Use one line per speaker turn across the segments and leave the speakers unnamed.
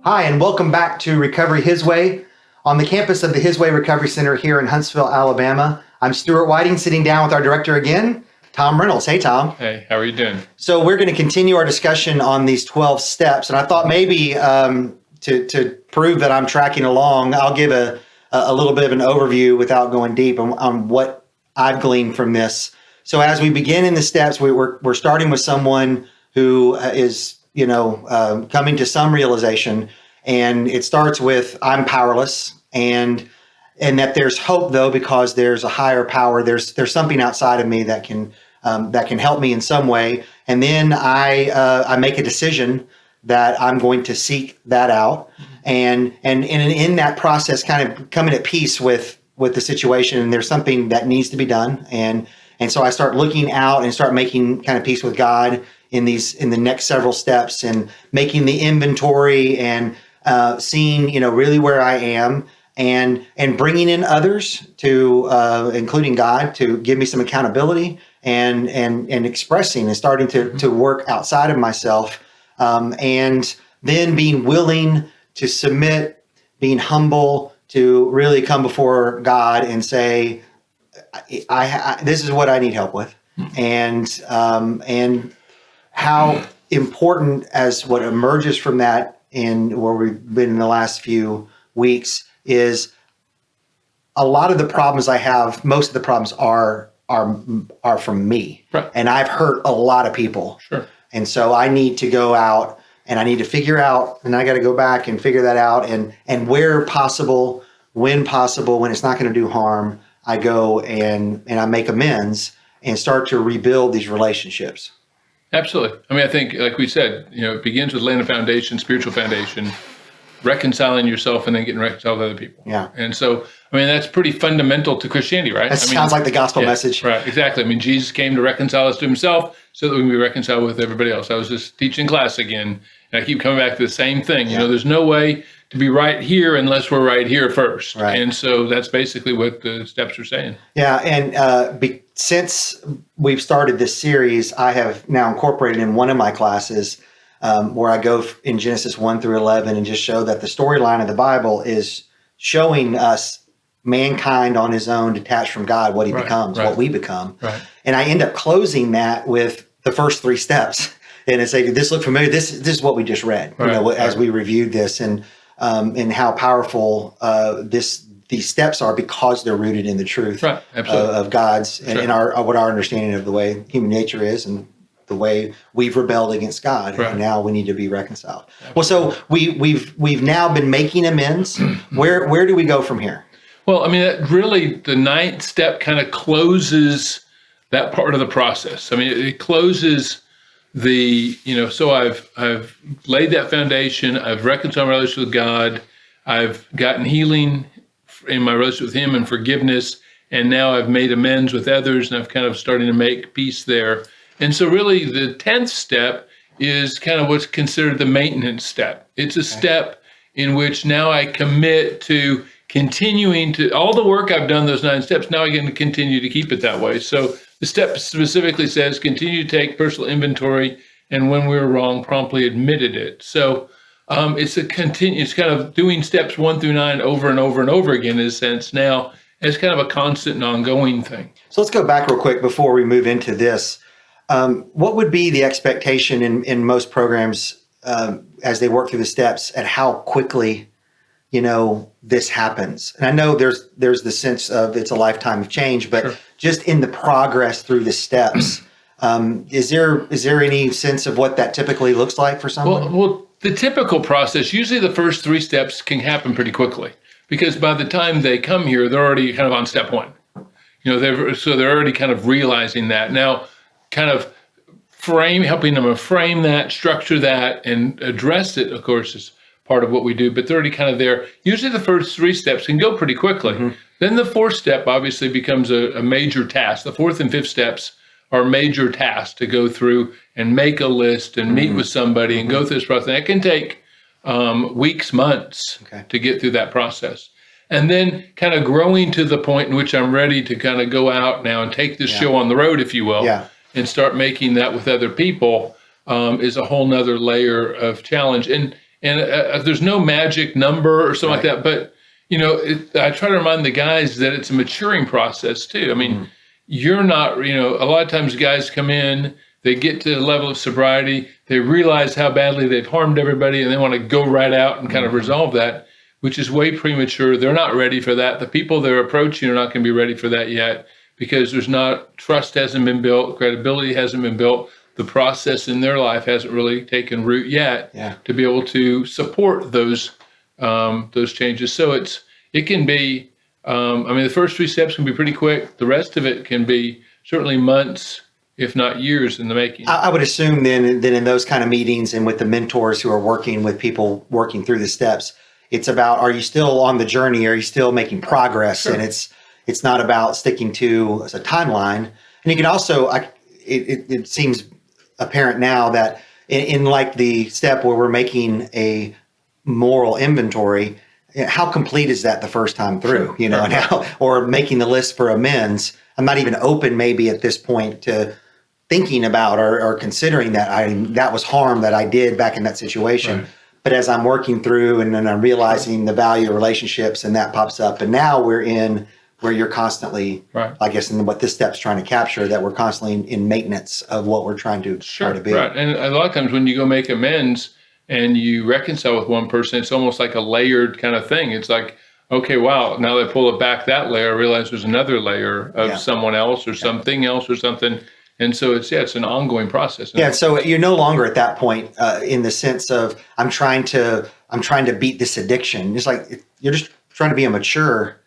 Hi, and welcome back to Recovery His Way on the campus of the His Way Recovery Center here in Huntsville, Alabama. I'm Stuart Whiting, sitting down with our director again, Tom Reynolds. Hey, Tom.
Hey, how are you doing?
So we're going to continue our discussion on these 12 steps, and I thought maybe to prove that I'm tracking along, I'll give a little bit of an overview without going deep on what I've gleaned from this. So as we begin in the steps, we're starting with someone who is coming to some realization, and it starts with I'm powerless, and that there's hope though, because there's a higher power. There's something outside of me that can help me in some way, and then I make a decision that I'm going to seek that out, and in that process, kind of coming at peace with the situation. And there's something that needs to be done, and so I start looking out and start making kind of peace with God in the next several steps, and making the inventory and seeing really where I am, and bringing in others to including God to give me some accountability, and expressing and starting to work outside of myself, and then being willing to submit, being humble, to really come before God and say, I this is what I need help with, and how important, as what emerges from that in where we've been in the last few weeks, is a lot of the problems I have, most of the problems are from me.
Right.
And I've hurt a lot of people.
Sure.
And so I need to go out and I need to figure out, and I got to go back and figure that out, and where possible, when it's not going to do harm, I go and I make amends and start to rebuild these relationships.
Absolutely. I mean, I think, like we said, it begins with laying a foundation, spiritual foundation, reconciling yourself, and then getting reconciled with other people.
Yeah.
And so, I mean, that's pretty fundamental to Christianity, right?
That sounds like the gospel message.
Right, exactly. I mean, Jesus came to reconcile us to himself so that we can be reconciled with everybody else. I was just teaching class again, and I keep coming back to the same thing.
Yeah.
There's no way to be right here unless we're right here first.
Right.
And so that's basically what the steps are saying.
Yeah, and since we've started this series, I have now incorporated in one of my classes where I go in Genesis 1 through 11 and just show that the storyline of the Bible is showing us mankind on his own, detached from God, what he becomes, what we become.
Right.
And I end up closing that with the first 3 steps. And it's like, this look familiar. This is what we just read, as we reviewed this, and how powerful these steps are, because they're rooted in the truth of God's and what our understanding of the way human nature is, and the way we've rebelled against God, and now we need to be reconciled. Absolutely. Well, so we've now been making amends. Where do we go from here?
Well, I mean, that really, the 9th step kind of closes that part of the process. I mean, it closes so I've laid that foundation. I've reconciled my relationship with God. I've gotten healing in my relationship with him and forgiveness. And now I've made amends with others, and I've kind of starting to make peace there. And so really the 10th step is kind of what's considered the maintenance step. It's a step in which now I commit to continuing to all the work I've done, those 9 steps. Now I'm going to continue to keep it that way. So the step specifically says, continue to take personal inventory, and when we were wrong, promptly admitted it. So it's kind of doing steps 1 through 9 over and over and over again, in a sense. Now it's kind of a constant and ongoing thing.
So let's go back real quick before we move into this. What would be the expectation in most programs as they work through the steps, at how quickly this happens? And I know there's the sense of it's a lifetime of change, but just in the progress through the steps, is there any sense of what that typically looks like for someone?
Well, the typical process, usually the first 3 steps can happen pretty quickly, because by the time they come here, they're already kind of on step 1. They're already kind of realizing that. Now, kind of helping them frame that, structure that, and address it, of course, is part of what we do, but they're already kind of there. Usually the first 3 steps can go pretty quickly. Mm-hmm. Then the 4th step obviously becomes a major task. The 4th and 5th steps are major tasks to go through and make a list and meet with somebody and go through this process. That can take weeks, months to get through that process. And then kind of growing to the point in which I'm ready to kind of go out now and take this show on the road, if you will, and start making that with other people is a whole nother layer of challenge. And And there's no magic number or something like that. But, I try to remind the guys that it's a maturing process too. I mean, you're not, a lot of times guys come in, they get to the level of sobriety, they realize how badly they've harmed everybody, and they want to go right out and kind of resolve that, which is way premature. They're not ready for that. The people they're approaching are not going to be ready for that yet, because trust hasn't been built, credibility hasn't been built. The process in their life hasn't really taken root yet to be able to support those changes. So it can be, the first 3 steps can be pretty quick. The rest of it can be certainly months, if not years in the making.
I would assume then in those kind of meetings and with the mentors who are working with people working through the steps, it's about, are you still on the journey? Are you still making progress?
Sure.
And it's not about sticking to a timeline. And you can also, it seems apparent now that in like the step where we're making a moral inventory, how complete is that the first time through, and how, or making the list for amends. I'm not even open maybe at this point to thinking about or considering that was harm that I did back in that situation. Right. But as I'm working through and then I'm realizing the value of relationships, and that pops up, and now we're in where you're constantly, I guess, in what this step's trying to capture, that we're constantly in maintenance of what we're trying to be.
Right. And a lot of times when you go make amends and you reconcile with one person, it's almost like a layered kind of thing. It's like, okay, wow, now that I pull it back that layer, I realize there's another layer of someone else or something else or something. And so it's an ongoing process.
Yeah. So you're no longer at that point in the sense of I'm trying to beat this addiction. It's like you're just trying to be a mature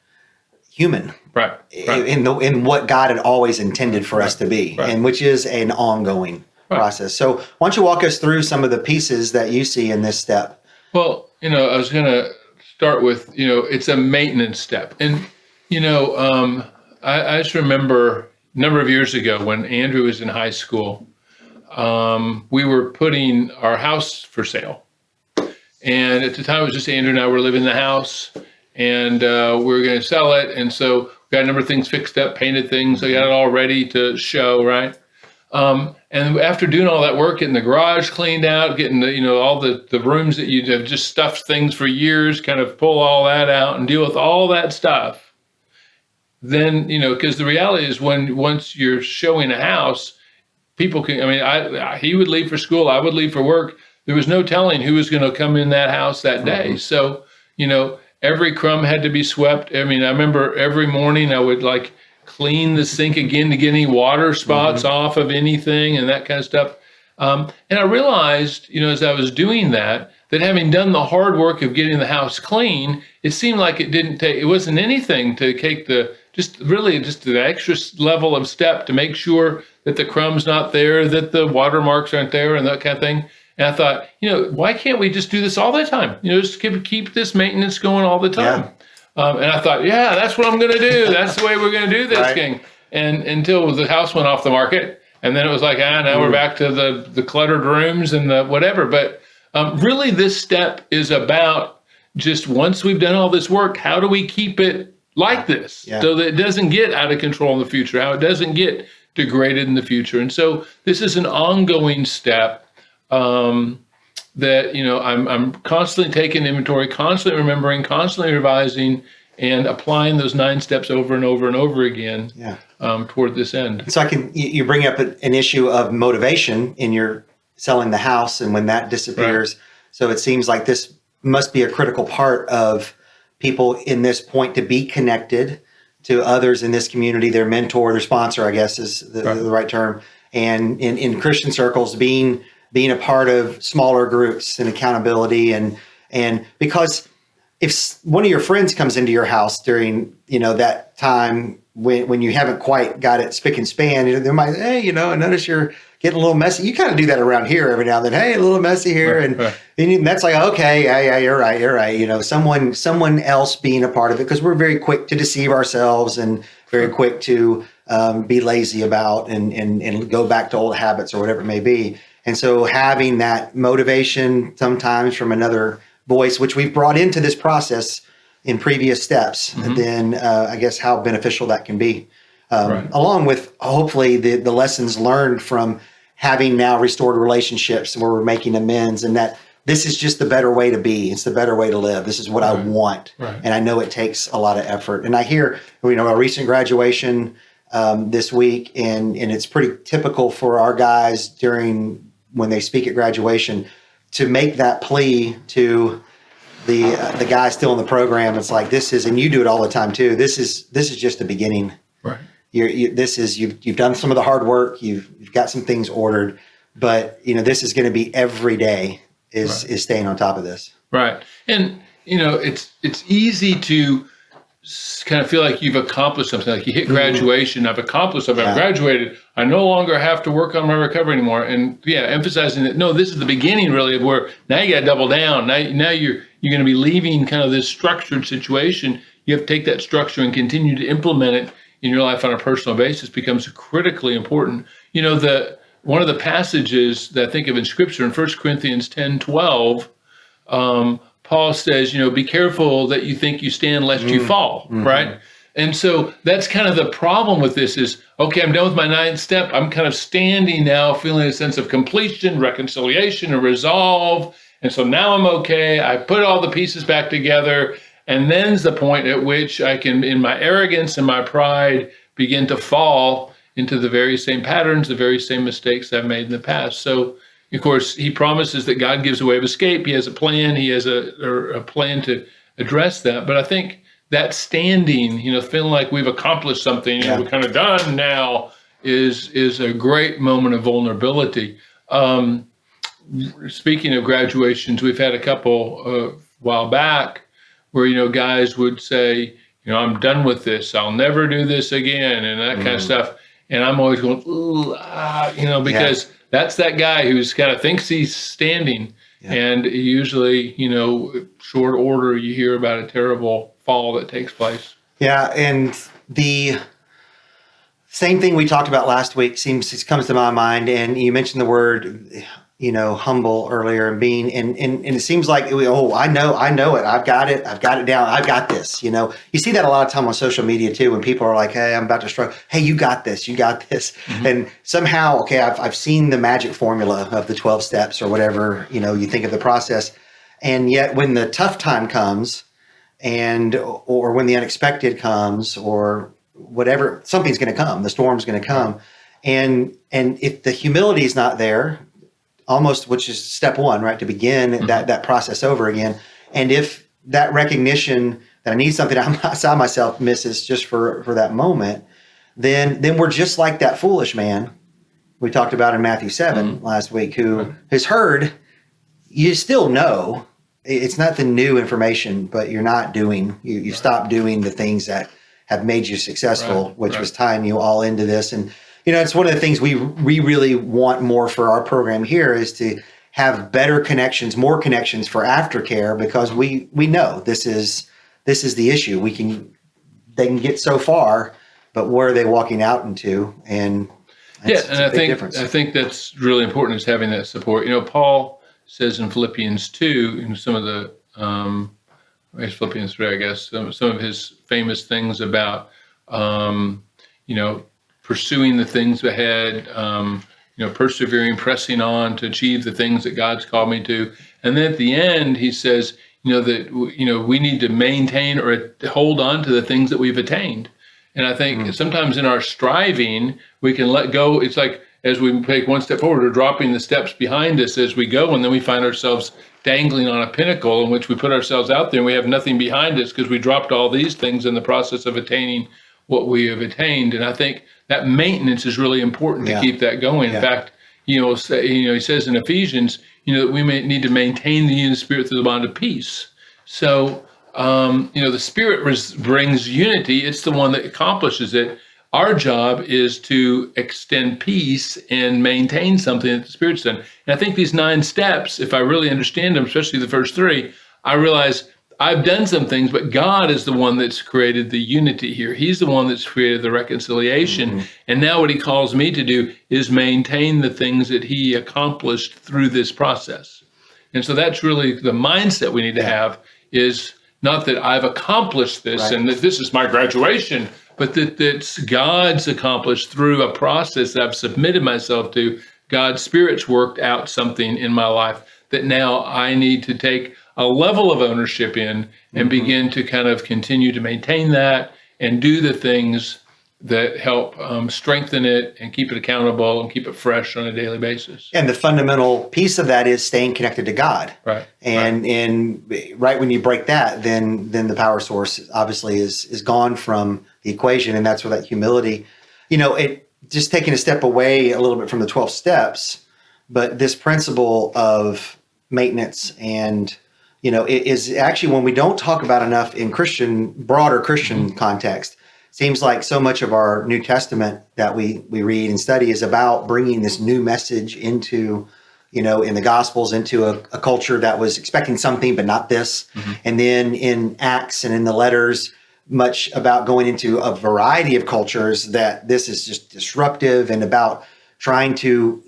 human,
right?
In what God had always intended for us to be, and which is an ongoing process. So why don't you walk us through some of the pieces that you see in this step?
Well, I was going to start with, it's a maintenance step. And, I just remember a number of years ago when Andrew was in high school, we were putting our house for sale. And at the time, it was just Andrew and I were living in the house, and we were going to sell it. And so we got a number of things fixed up, painted things. I got it all ready to show, right? And after doing all that work, getting the garage cleaned out, getting all the rooms that you have just stuffed things for years, kind of pull all that out and deal with all that stuff. Then, because the reality is once you're showing a house, people can, he would leave for school, I would leave for work. There was no telling who was going to come in that house that day. Mm-hmm. So, every crumb had to be swept. I remember every morning I would clean the sink again to get any water spots off of anything and that kind of stuff. And I realized, as I was doing that having done the hard work of getting the house clean, it seemed like it wasn't anything to take just the extra level of step to make sure that the crumb's not there, that the watermarks aren't there and that kind of thing. And I thought, why can't we just do this all the time? Just keep this maintenance going all the time. Yeah. And I thought, that's what I'm going to do. That's the way we're going to do this thing. And until the house went off the market. And then it was like, now we're back to the cluttered rooms and the whatever. But really, this step is about just once we've done all this work, how do we keep it like this so that it doesn't get out of control in the future, how it doesn't get degraded in the future. And so this is an ongoing step that, I'm constantly taking inventory, constantly remembering, constantly revising, and applying those 9 steps over and over and over again toward this end.
So you bring up an issue of motivation in your selling the house, and when that disappears. Right. So it seems like this must be a critical part of people in this point to be connected to others in this community, their mentor, their sponsor, I guess is the right term. And in Christian circles, being a part of smaller groups and accountability, and because if one of your friends comes into your house during that time when you haven't quite got it spick and span, they might, hey, I notice you're getting a little messy. You kind of do that around here every now and then. Hey, a little messy here, and that's like, okay, yeah, you're right. Someone else being a part of it, because we're very quick to deceive ourselves and very quick to be lazy about and go back to old habits or whatever it may be. And so having that motivation sometimes from another voice, which we've brought into this process in previous steps, then I guess how beneficial that can be. Along with hopefully the lessons learned from having now restored relationships where we're making amends, and that this is just the better way to be. It's the better way to live. This is what I want.
Right.
And I know it takes a lot of effort. And I hear, a recent graduation this week, and it's pretty typical for our guys when they speak at graduation to make that plea to the guy still in the program. It's like, and you do it all the time too. This is just the beginning.
Right.
You've done some of the hard work. You've got some things ordered, but this is going to be every day is staying on top of this.
Right. And it's easy to kind of feel like you've accomplished something. Like you hit graduation, I've accomplished something. I've graduated. I no longer have to work on my recovery anymore. And emphasizing that no, this is the beginning really of where now you got to double down. Now you're going to be leaving kind of this structured situation. You have to take that structure and continue to implement it in your life on a personal basis becomes critically important. One of the passages that I think of in Scripture in 1 Corinthians 10:12, Paul says, be careful that you think you stand lest you fall, right? And so that's kind of the problem with this is, okay, I'm done with my 9th step. I'm kind of standing now, feeling a sense of completion, reconciliation, and resolve. And so now I'm okay. I put all the pieces back together. And then's the point at which I can, in my arrogance and my pride, begin to fall into the very same patterns, the very same mistakes I've made in the past. So, of course, he promises that God gives a way of escape. He has a plan. He has a plan to address that. But I think that standing, feeling like we've accomplished something, we're kind of done now, is a great moment of vulnerability. Speaking of graduations, we've had a couple a while back where, guys would say, I'm done with this. I'll never do this again, and that kind of stuff. And I'm always going, because that's that guy who's kind of thinks he's standing. Yeah. And usually, short order, you hear about a terrible fall that takes place. Yeah.
And the same thing we talked about last week comes to my mind. And you mentioned the word, humble earlier and being, and it seems like, I know it. I've got it down. I've got this, you see that a lot of time on social media too, when people are like, hey, I'm about to struggle. Hey, you got this. Mm-hmm. And somehow, okay, I've seen the magic formula of the 12 steps or whatever, you think of the process. And yet when the tough time comes or when the unexpected comes or whatever, something's going to come, the storm's going to come. And if the humility is not there, almost, which is step one, right? To begin that process over again. And if that recognition that I need something outside myself misses just for that moment, then we're just like that foolish man we talked about in Matthew 7 last week, who has heard, you still know, it's not the new information, but you're not doing, you stop doing the things that have made you successful, which was tying you all into this. And it's one of the things we really want more for our program here is to have better connections, more connections for aftercare, because we know this is the issue. They can get so far, but where are they walking out into? And
I think that's really important, is having that support. Paul says in Philippians 2, in some of the Philippians 3, I guess, some of his famous things about pursuing the things ahead, persevering, pressing on to achieve the things that God's called me to. And then at the end, he says, that, we need to maintain or hold on to the things that we've attained. And I think sometimes in our striving, we can let go. It's like, as we take one step forward, we're dropping the steps behind us as we go. And then we find ourselves dangling on a pinnacle in which we put ourselves out there and we have nothing behind us because we dropped all these things in the process of attaining what we have attained. And I think that maintenance is really important to keep that going. In fact, he says in Ephesians, that we may need to maintain the unity of the Spirit through the bond of peace. So, the Spirit brings unity. It's the one that accomplishes it. Our job is to extend peace and maintain something that the Spirit's done. And I think these 9 steps, if I really understand them, especially the first 3, I realize I've done some things, but God is the one that's created the unity here. He's the one that's created the reconciliation. And now what he calls me to do is maintain the things that he accomplished through this process. And so that's really the mindset we need to have, is not that I've accomplished this and that this is my graduation, but that God's accomplished through a process that I've submitted myself to. God's Spirit's worked out something in my life that now I need to take a level of ownership in and begin to kind of continue to maintain that and do the things that help strengthen it and keep it accountable and keep it fresh on a daily basis.
And the fundamental piece of that is staying connected to God.
Right.
And right when you break that, then the power source obviously is gone from the equation, and that's where that humility, it just taking a step away a little bit from the 12 steps, but this principle of maintenance and it is actually when we don't talk about enough in broader Christian context. Seems like so much of our New Testament that we read and study is about bringing this new message into, in the Gospels, into a culture that was expecting something, but not this. And then in Acts and in the letters, much about going into a variety of cultures that this is just disruptive and about trying to,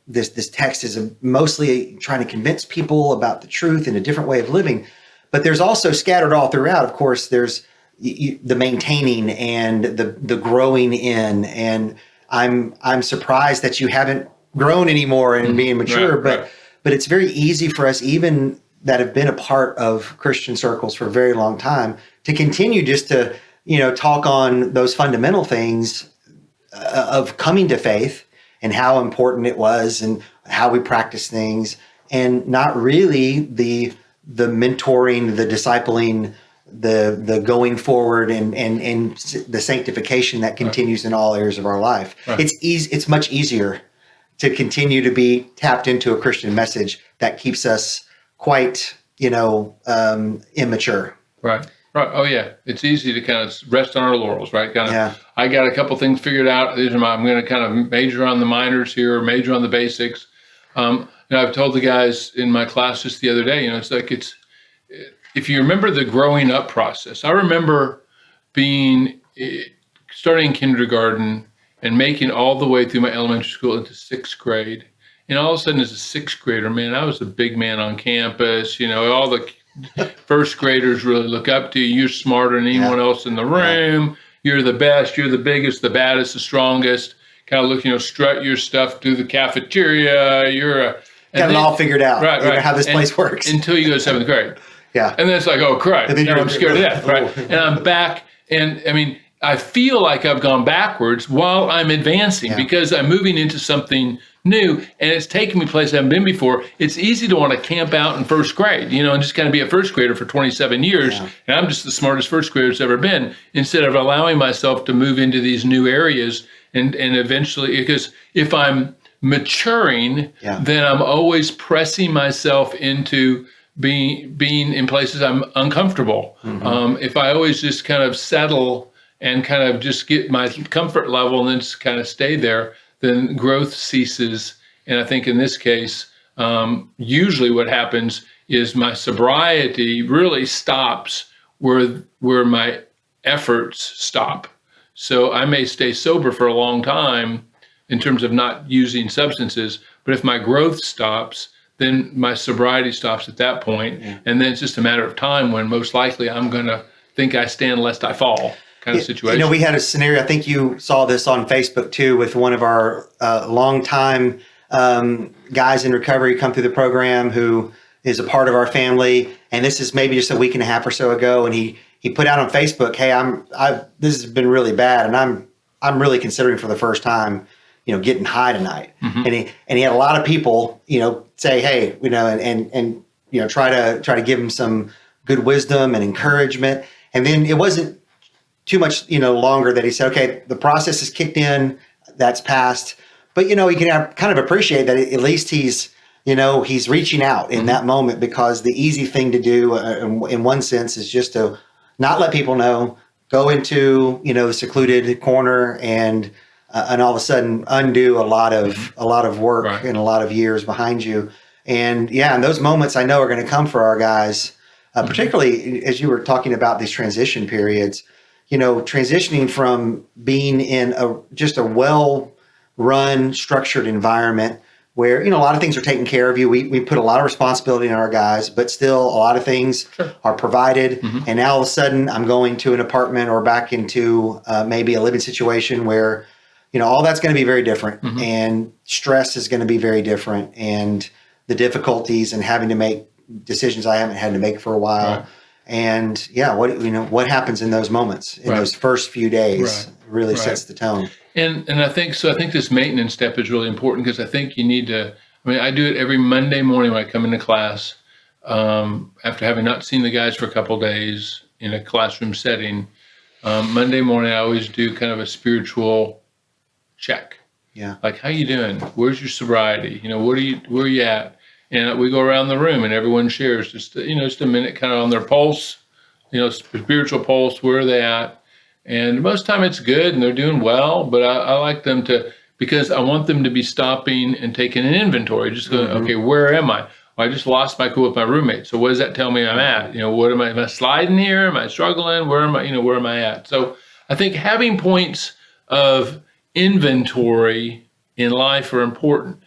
this text is mostly trying to convince people about the truth and a different way of living. But there's also scattered all throughout, of course, there's the maintaining and the growing in, and I'm surprised that you haven't grown anymore and being mature, but it's very easy for us, even that have been a part of Christian circles for a very long time, to continue just to talk on those fundamental things of coming to faith and how important it was and how we practice things, and not really the mentoring, the discipling, the going forward and the sanctification that continues in all areas of our life. Right. It's much easier to continue to be tapped into a Christian message that keeps us quite, immature.
Right. Oh yeah. It's easy to kind of rest on our laurels, right? I got a couple things figured out. I'm going to kind of major on the minors here, or major on the basics. I've told the guys in my class just the other day, it's like if you remember the growing up process, I remember starting kindergarten and making all the way through my elementary school into 6th grade. And all of a sudden, as a 6th grader, man, I was a big man on campus. All the first graders really look up to you. You're smarter than anyone else in the room. You're the best. You're the biggest, the baddest, the strongest. Kind of look, strut your stuff through the cafeteria.
Got it all figured out.
Right.
How this place works.
Until you go to 7th grade.
Yeah.
And then it's like, oh, crap. Now I'm scared to death, right? And I'm back. And I feel like I've gone backwards while I'm advancing because I'm moving into something new, and it's taking me places I haven't been before. It's easy to want to camp out in 1st grade, and just kind of be a 1st grader for 27 years. Yeah. And I'm just the smartest 1st grader that's ever been, instead of allowing myself to move into these new areas and eventually, because if I'm maturing, then I'm always pressing myself into being in places I'm uncomfortable. If I always just kind of settle and kind of just get my comfort level and then just kind of stay there, then growth ceases. And I think in this case, usually what happens is my sobriety really stops where my efforts stop. So I may stay sober for a long time in terms of not using substances, but if my growth stops, then my sobriety stops at that point. And then it's just a matter of time when most likely I'm going to think I stand lest I fall kind of situation.
We had a scenario, I think you saw this on Facebook too, with one of our longtime guys in recovery come through the program who is a part of our family. And this is maybe just a week and a half or so ago. And he put out on Facebook, hey, this has been really bad. And I'm really considering for the first time, getting high tonight. And he had a lot of people, say, hey, and try to give him some good wisdom and encouragement. And then it wasn't too much, longer that he said, okay, the process is kicked in, that's passed. But, you can kind of appreciate that at least he's reaching out in that moment, because the easy thing to do in one sense is just to not let people know, go into, the secluded corner and all of a sudden undo a lot of work and a lot of years behind you. And and those moments I know are going to come for our guys, particularly as you were talking about these transition periods, transitioning from being in just a well-run, structured environment where, a lot of things are taken care of you. We put a lot of responsibility on our guys, but still a lot of things are provided. And now all of a sudden I'm going to an apartment or back into maybe a living situation where, all that's going to be very different, and stress is going to be very different. And the difficulties and having to make decisions I haven't had to make for a while.
Right.
And what happens in those moments, in those first few days, really sets the tone.
And I think so. I think this maintenance step is really important because I think you need to. I mean, I do it every Monday morning when I come into class. After having not seen the guys for a couple of days in a classroom setting, Monday morning I always do kind of a spiritual check.
Yeah.
Like, how you doing? Where's your sobriety? Where are you at? And we go around the room and everyone shares just a minute kind of on their pulse, spiritual pulse. Where are they at? And most of the time it's good and they're doing well, but I like them to, because I want them to be stopping and taking an inventory, just going, okay, where am I? Well, I just lost my cool with my roommate. So what does that tell me I'm at? What am I sliding here? Am I struggling? Where am I at? So I think having points of inventory in life are important.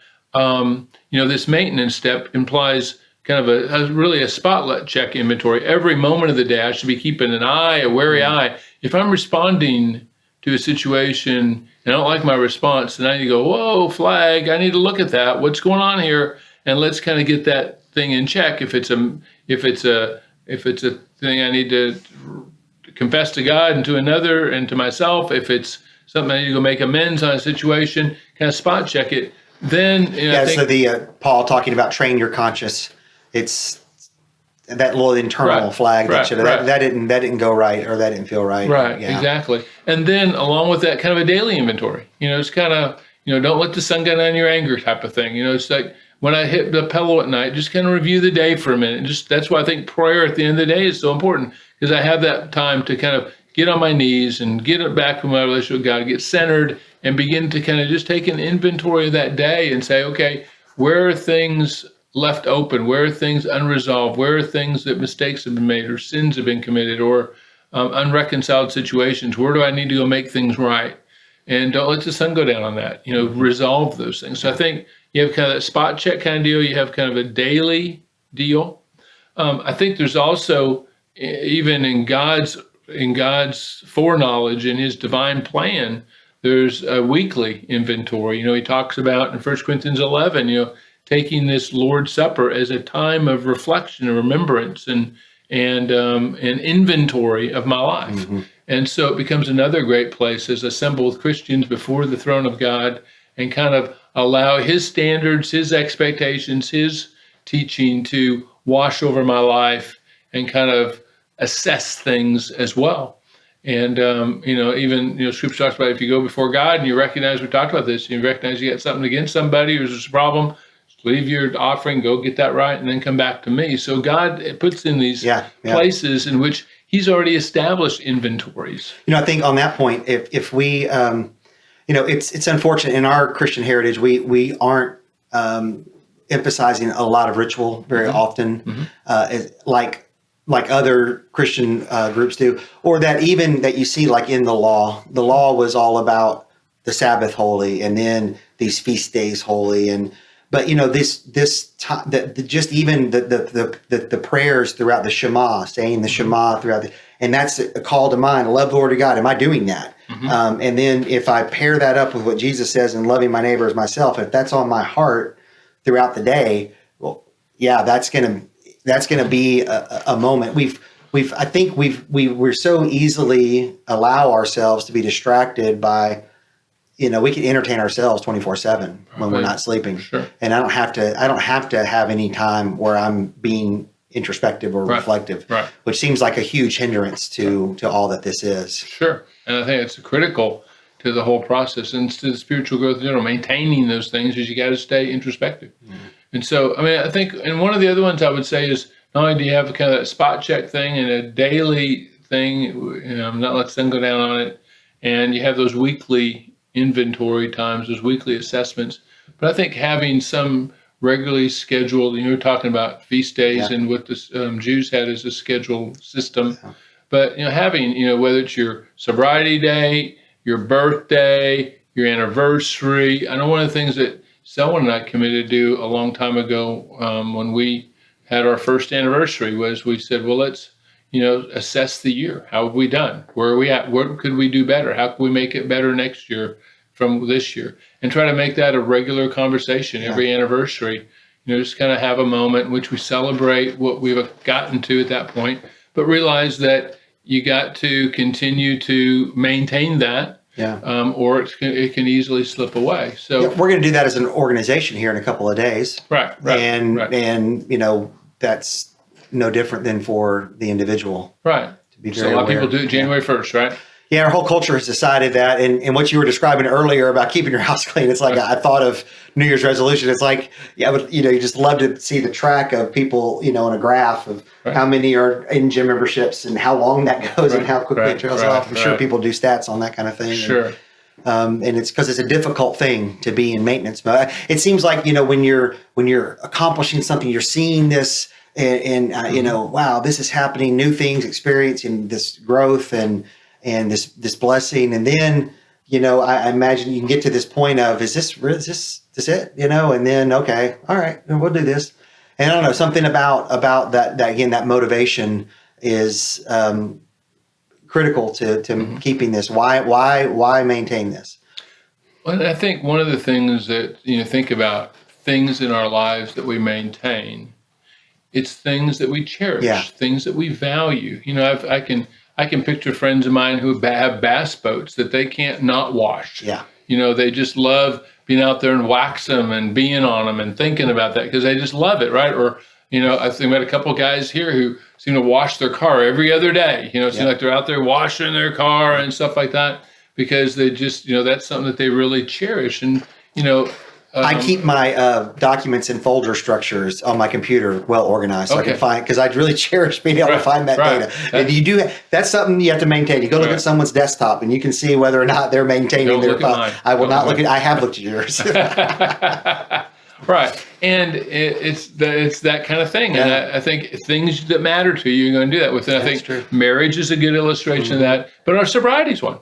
This maintenance step implies kind of really a spotlight check inventory. Every moment of the day, I should be keeping an eye, a wary eye. If I'm responding to a situation and I don't like my response, then I need to go, whoa, flag, I need to look at that. What's going on here? And let's kind of get that thing in check. If it's a thing I need to confess to God and to another and to myself, if it's something I need to go make amends on a situation, kind of spot check it. Then I think,
so the Paul talking about train your conscience, it's that little internal flag that didn't go right, or that didn't feel right.
Right, exactly. And then along with that, kind of a daily inventory. It's kind of don't let the sun go down your anger type of thing. It's like when I hit the pillow at night, just kind of review the day for a minute. That's why I think prayer at the end of the day is so important, because I have that time to kind of get on my knees and get it back in my relationship with God, get centered, and begin to kind of just take an inventory of that day and say, okay, where are things left open? Where are things unresolved? Where are things that mistakes have been made or sins have been committed or unreconciled situations? Where do I need to go make things right? And don't let the sun go down on that. Resolve those things. So I think you have kind of that spot check kind of deal. You have kind of a daily deal. I think there's also, even in God's foreknowledge, in his divine plan, there's a weekly inventory. He talks about in 1 Corinthians 11, taking this Lord's Supper as a time of reflection and remembrance and an inventory of my life. Mm-hmm. And so it becomes another great place as assemble with Christians before the throne of God and kind of allow his standards, his expectations, his teaching to wash over my life and kind of assess things as well. And, even, Scripture talks about if you go before God and you recognize, we talked about this, you recognize you got something against somebody or there's a problem, leave your offering, go get that right, and then come back to me. So God puts in these places in which he's already established inventories.
I think on that point, if we, it's unfortunate in our Christian heritage, we aren't emphasizing a lot of ritual very often, like other Christian groups do, or that you see like in the law. The law was all about the Sabbath holy, and then these feast days holy, but this time, just even the prayers throughout the Shema, saying the Shema throughout and that's a call to mind. Love the Lord your God. Am I doing that? Mm-hmm. And then if I pair that up with what Jesus says in loving my neighbor as myself, if that's on my heart throughout the day, well, yeah, that's gonna be a moment. I think we're so easily allow ourselves to be distracted by, we can entertain ourselves 24/7 when we're not sleeping.
Sure.
And I don't have to have any time where I'm being introspective or reflective, which seems like a huge hindrance to all that this is.
Sure. And I think it's critical to the whole process and to the spiritual growth in general. Maintaining those things is you got to stay introspective. Mm-hmm. And so, I think, and one of the other ones I would say is, not only do you have kind of that spot check thing and a daily thing, not let the sun go down on it, and you have those weekly inventory times, those weekly assessments, but I think having some regularly scheduled, you were talking about feast days and what the Jews had as a scheduled system, but having, whether it's your sobriety day, your birthday, your anniversary. I know one of the things that someone and I committed to do a long time ago when we had our first anniversary was we said, well, let's, assess the year. How have we done? Where are we at? What could we do better? How can we make it better next year from this year? And try to make that a regular conversation every anniversary. just kind of have a moment in which we celebrate what we've gotten to at that point, but realize that you got to continue to maintain that, or it can easily slip away. So
we're going to do that as an organization here in a couple of days,
right.
And that's no different than for the individual,
right?
To be
so
very
a lot of
aware.
people do it January 1st, right?
Yeah, our whole culture has decided that, and what you were describing earlier about keeping your house clean, it's like I thought of New Year's resolution. It's like, you just love to see the track of people, on a graph of how many are in gym memberships and how long that goes and how quickly it trails off. I'm sure people do stats on that kind of thing.
Sure.
And it's because it's a difficult thing to be in maintenance mode. It seems like, when you're accomplishing something, you're seeing this and wow, this is happening, new things, experiencing this growth and this blessing. And then, I imagine you can get to this point of, is this it? And then, okay, all right, we'll do this. And I don't know, something about that again, that motivation is critical to keeping this. Why maintain this?
Well, I think one of the things that, think about things in our lives that we maintain, it's things that we cherish, things that we value. I can picture friends of mine who have bass boats that they can't not wash.
Yeah.
They just love being out there and wax them and being on them and thinking about that because they just love it, right? Or, I think we had a couple guys here who seem to wash their car every other day. It seems like they're out there washing their car and stuff like that because they just, that's something that they really cherish. And,
I keep my documents in folder structures on my computer well organized so I can find, because I really cherish being able to find that data. And that's something you have to maintain. You go look at someone's desktop and you can see whether or not they're maintaining their file. I will not look at. I have looked at yours.
Right. And it's that kind of thing. And I think things that matter to you, you're going to do that with. And I think marriage is a good illustration of that. But our sobriety is one.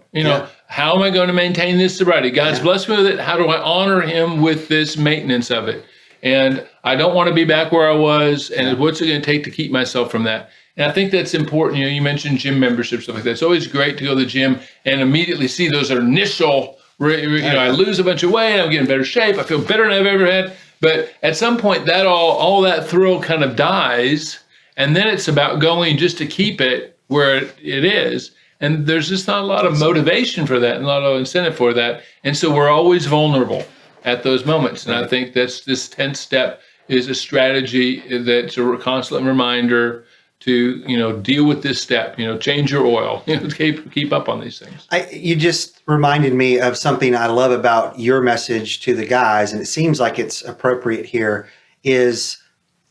How am I going to maintain this sobriety? God's blessed me with it. How do I honor him with this maintenance of it? And I don't want to be back where I was. And what's it going to take to keep myself from that? And I think that's important. You mentioned gym membership, stuff like that. It's always great to go to the gym and immediately see those initial, I lose a bunch of weight. I'm getting in better shape. I feel better than I've ever had. But at some point, that all that thrill kind of dies, and then it's about going just to keep it where it is. And there's just not a lot of motivation for that, and a lot of incentive for that. And so we're always vulnerable at those moments. And I think that's this 10th step is a strategy that's a constant reminder to deal with this step. Change your oil. Keep up on these things.
You just reminded me of something I love about your message to the guys, and it seems like it's appropriate here. Is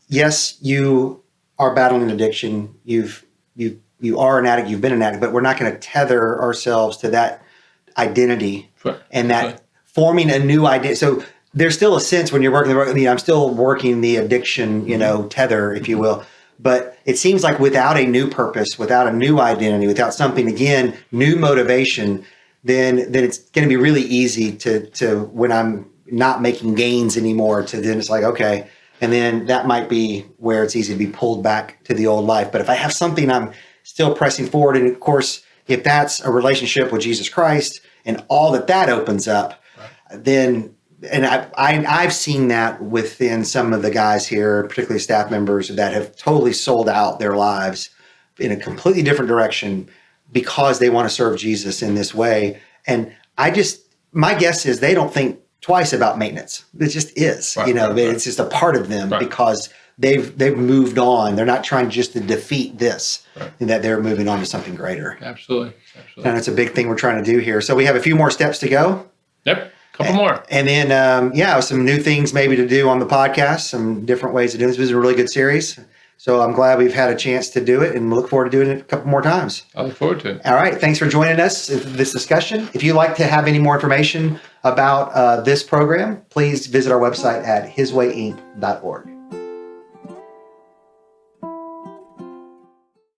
yes, you are battling addiction. You are an addict. You've been an addict, but we're not going to tether ourselves to that identity and that forming a new identity. So there's still a sense when you're working. I'm still working the addiction, tether, if you will. But it seems like without a new purpose, without a new identity, without something, again, new motivation, then it's going to be really easy to when I'm not making gains anymore, to then it's like, okay. And then that might be where it's easy to be pulled back to the old life. But if I have something I'm still pressing forward, and of course, if that's a relationship with Jesus Christ and all that opens up, then... And I've seen that within some of the guys here, particularly staff members, that have totally sold out their lives in a completely different direction because they want to serve Jesus in this way. And my guess is they don't think twice about maintenance. It just is, it's just a part of them because they've moved on. They're not trying just to defeat this, and that they're moving on to something greater.
Absolutely.
And it's a big thing we're trying to do here. So we have a few more steps to go.
Yep. Couple more.
And then, some new things maybe to do on the podcast, some different ways to do this. This was a really good series. So I'm glad we've had a chance to do it, and look forward to doing it a couple more times.
I look forward to it.
All right. Thanks for joining us in this discussion. If you'd like to have any more information about this program, please visit our website at hiswayinc.org.